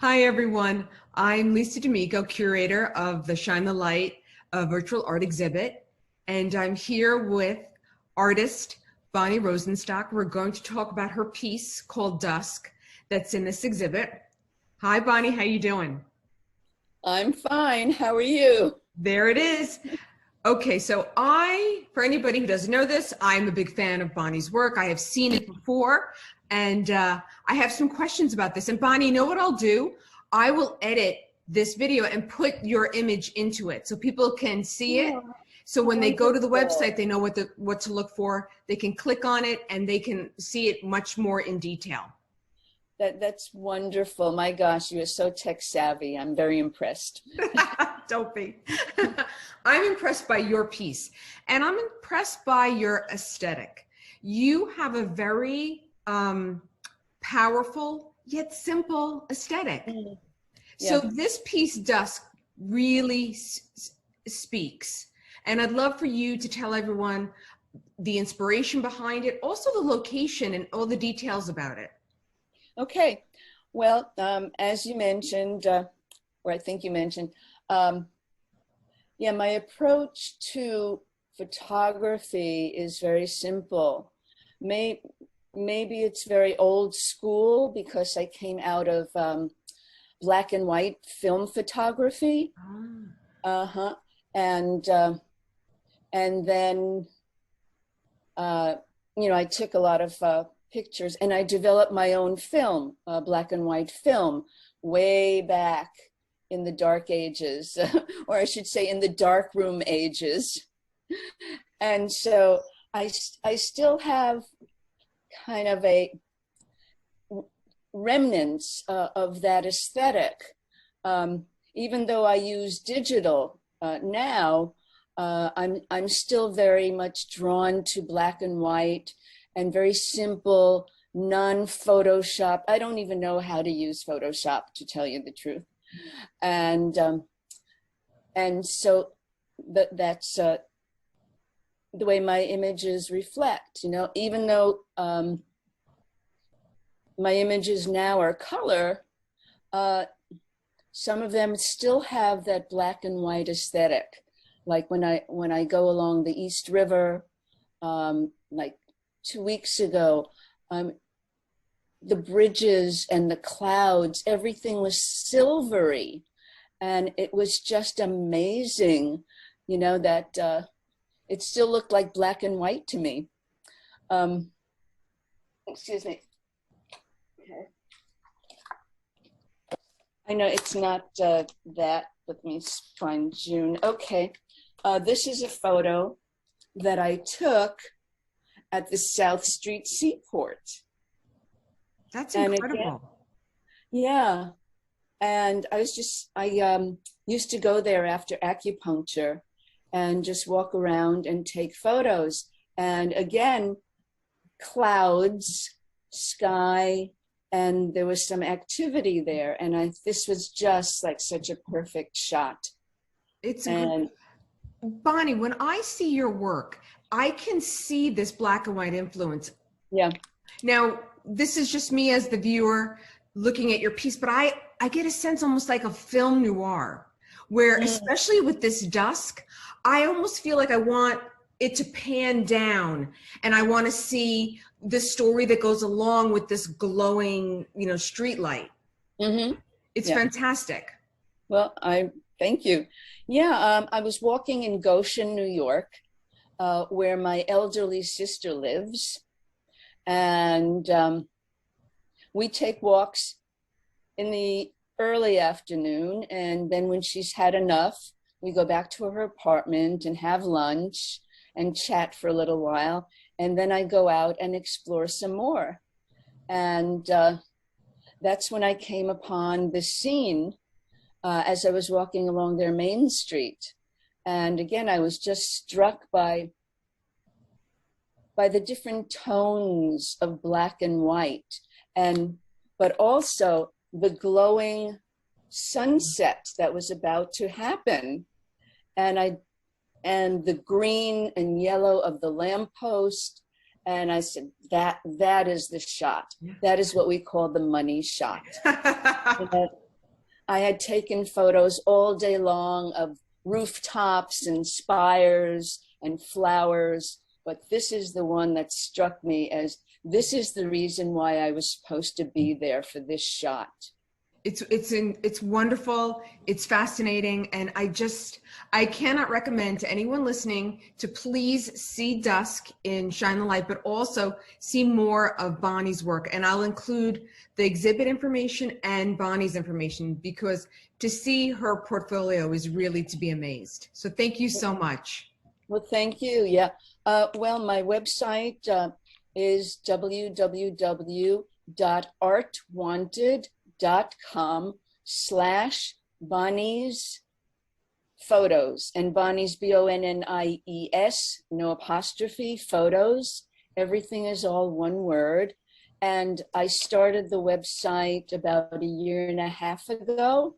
Hi, everyone. I'm Lisa D'Amico, curator of the Shine the Light virtual art exhibit, and I'm here with artist Bonnie Rosenstock. We're going to talk about her piece called Dusk that's in this exhibit. Hi, Bonnie. How you doing? I'm fine. How are you? There it is. Okay, so for anybody who doesn't know this, I'm a big fan of Bonnie's work. I have seen it before, and I have some questions about this. And Bonnie, you know what I'll do? I will edit this video and put your image into it so people can see it. Oh, So when they go to the wonderful. website, they know what to look for. They can click on it and they can see it much more in detail. That's wonderful. My gosh, you are so tech savvy. I'm very impressed. Don't be. I'm impressed by your piece, and I'm impressed by your aesthetic. You have a very powerful yet simple aesthetic. Mm. So Yeah. this piece, Dusk, really speaks. And I'd love for you to tell everyone the inspiration behind it, also the location and all the details about it. Okay. Well, as you mentioned, or I think you mentioned, um, yeah, my approach to photography is very simple. May, Maybe it's very old school because I came out of black and white film photography. Ah. Uh-huh. And and then uh, I took a lot of pictures, and I developed my own film, black and white film, way back in the dark ages, or I should say in the dark room ages. And so I still have kind of a remnants of that aesthetic. Even though I use digital now, I'm still very much drawn to black and white and very simple, non-Photoshop. I don't even know how to use Photoshop, to tell you the truth. And so that's the way my images reflect. Even though my images now are color, some of them still have that black and white aesthetic. Like when I go along the East River, like 2 weeks ago, the bridges and the clouds, everything was silvery, and it was just amazing, that it still looked like black and white to me. Excuse me. Okay. I know it's not that, let me find June. Okay. This is a photo that I took at the South Street Seaport. That's And again, incredible. yeah. And I used to go there after acupuncture and just walk around and take photos. And again, clouds, sky, and there was some activity there. And this was just like such a perfect shot. It's And Bonnie, when I see your work, I can see this black and white influence. yeah. Now, this is just me as the viewer looking at your piece, but I get a sense almost like a film noir, where Mm. especially with this dusk, I almost feel like I want it to pan down and I want to see the story that goes along with this glowing, street light. Mm-hmm. It's Yeah. fantastic. Well, I thank you. Yeah, I was walking in Goshen, New York, where my elderly sister lives, and we take walks in the early afternoon, and then when she's had enough, we go back to her apartment and have lunch and chat for a little while, and then I go out and explore some more. And that's when I came upon this scene as I was walking along their main street. And again, I was just struck by the different tones of black and white, but also the glowing sunset that was about to happen. And the green and yellow of the lamppost. And I said, that is the shot. That is what we call the money shot. I had taken photos all day long of rooftops and spires and flowers, but this is the one that struck me as this is the reason why I was supposed to be there for this shot. It's wonderful. It's fascinating. And I cannot recommend to anyone listening to please see Dusk in Shine the Light, but also see more of Bonnie's work. And I'll include the exhibit information and Bonnie's information, because to see her portfolio is really to be amazed. So thank you so much. Well, thank you. Yeah. Well, my website is www.artwanted.com/Bonnie's photos, and Bonnie's Bonnies, no apostrophe, photos. Everything is all one word. And I started the website about a year and a half ago.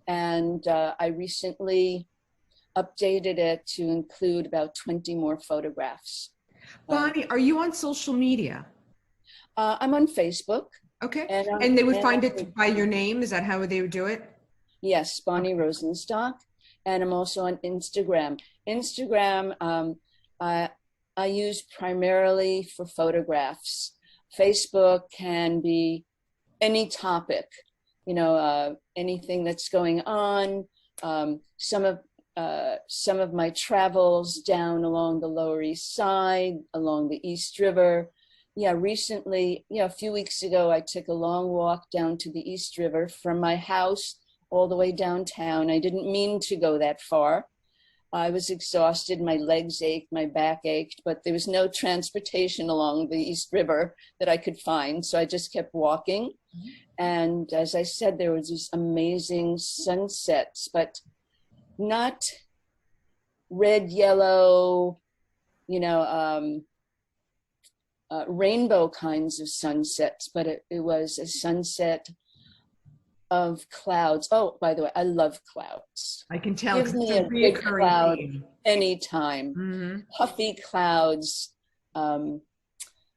And I recently updated it to include about 20 more photographs. Bonnie, are you on social media? I'm on Facebook. Okay. And they would find it by your name? Is that how they would do it? Yes, Bonnie Rosenstock. And I'm also on Instagram. Instagram, I use primarily for photographs. Facebook can be any topic, you know, anything that's going on. Some of my travels down along the Lower East Side, along the East River. Yeah, recently, a few weeks ago, I took a long walk down to the East River from my house all the way downtown. I didn't mean to go that far. I was exhausted, my legs ached, my back ached, but there was no transportation along the East River that I could find. So I just kept walking. And as I said, there was these amazing sunsets, but not red, yellow, rainbow kinds of sunsets, but it was a sunset of clouds. Oh, by the way, I love clouds. I can tell. Give me a big cloud anytime. Mm-hmm. Puffy clouds,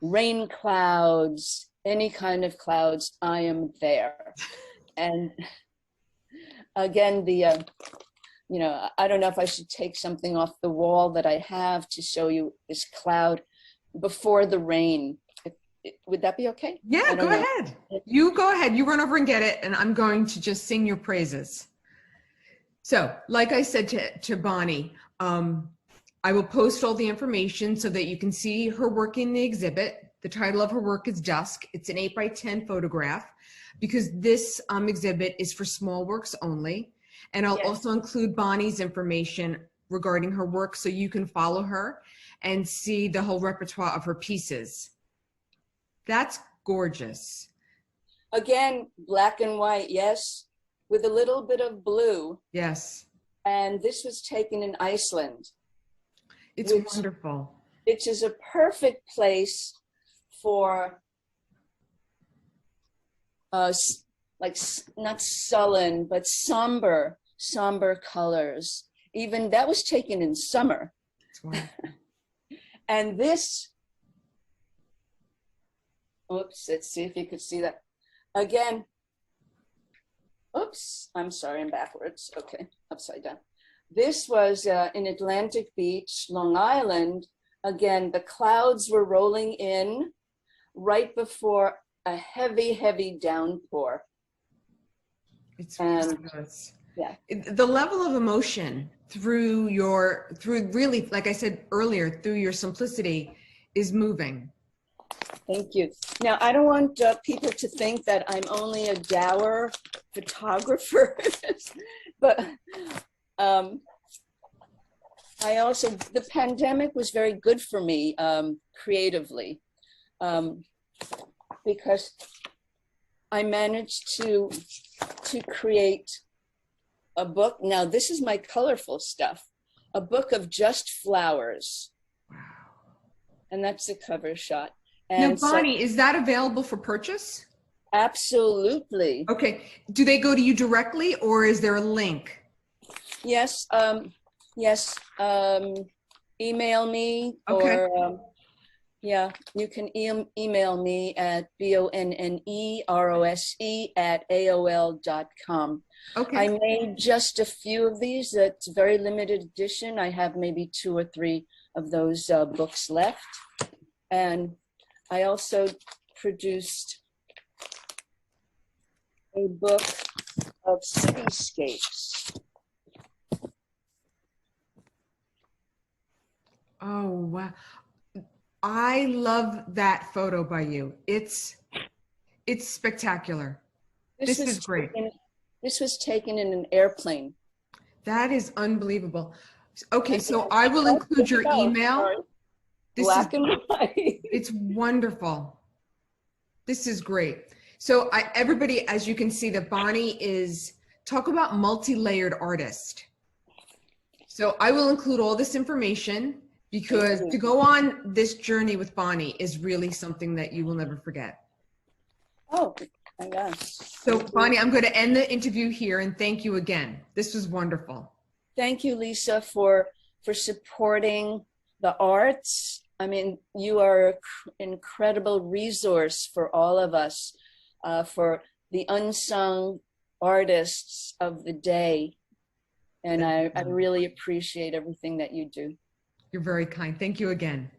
rain clouds, any kind of clouds, I am there. And again, I don't know if I should take something off the wall that I have to show you this cloud before the rain. Would that be okay? Yeah, go ahead. You go ahead. You run over and get it, and I'm going to just sing your praises. So, like I said to Bonnie, I will post all the information so that you can see her work in the exhibit. The title of her work is Dusk. It's an 8x10 photograph, because this exhibit is for small works only. And I'll also include Bonnie's information regarding her work so you can follow her and see the whole repertoire of her pieces. That's gorgeous. Again, black and white, yes, with a little bit of blue. Yes. And this was taken in Iceland. It's wonderful. It is a perfect place for like not sullen, but somber colors. Even that was taken in summer. That's wonderful. And this, oops, let's see if you could see that. Again, oops, I'm sorry, I'm backwards. Okay, upside down. This was in Atlantic Beach, Long Island. Again, the clouds were rolling in right before a heavy, heavy downpour. It's ridiculous. Yeah. The level of emotion through really, like I said earlier, through your simplicity is moving. Thank you. Now, I don't want people to think that I'm only a dour photographer, but I also, the pandemic was very good for me creatively, because I managed to create a book. Now, this is my colorful stuff, a book of just flowers. Wow. And that's the cover shot. And now, Bonnie, is that available for purchase? Absolutely. Okay. Do they go to you directly, or is there a link? Yes. Yes. Email me, okay. or Yeah, you can email me at bonnerose@aol.com. Okay. I made just a few of these. It's very limited edition. I have maybe 2 or 3 of those books left. And I also produced a book of cityscapes. Oh, wow. I love that photo by you. It's spectacular. This is great. This was taken in an airplane. That is unbelievable. Okay, so I will include your email. Black and white. It's wonderful. This is great. So everybody, as you can see, that Bonnie is, talk about multi-layered artist. So I will include all this information because to go on this journey with Bonnie is really something that you will never forget. Oh, my gosh. So Bonnie, I'm going to end the interview here and thank you again. This was wonderful. Thank you, Lisa, for supporting the arts. I mean, you are an incredible resource for all of us, for the unsung artists of the day. And I really appreciate everything that you do. You're very kind. Thank you again.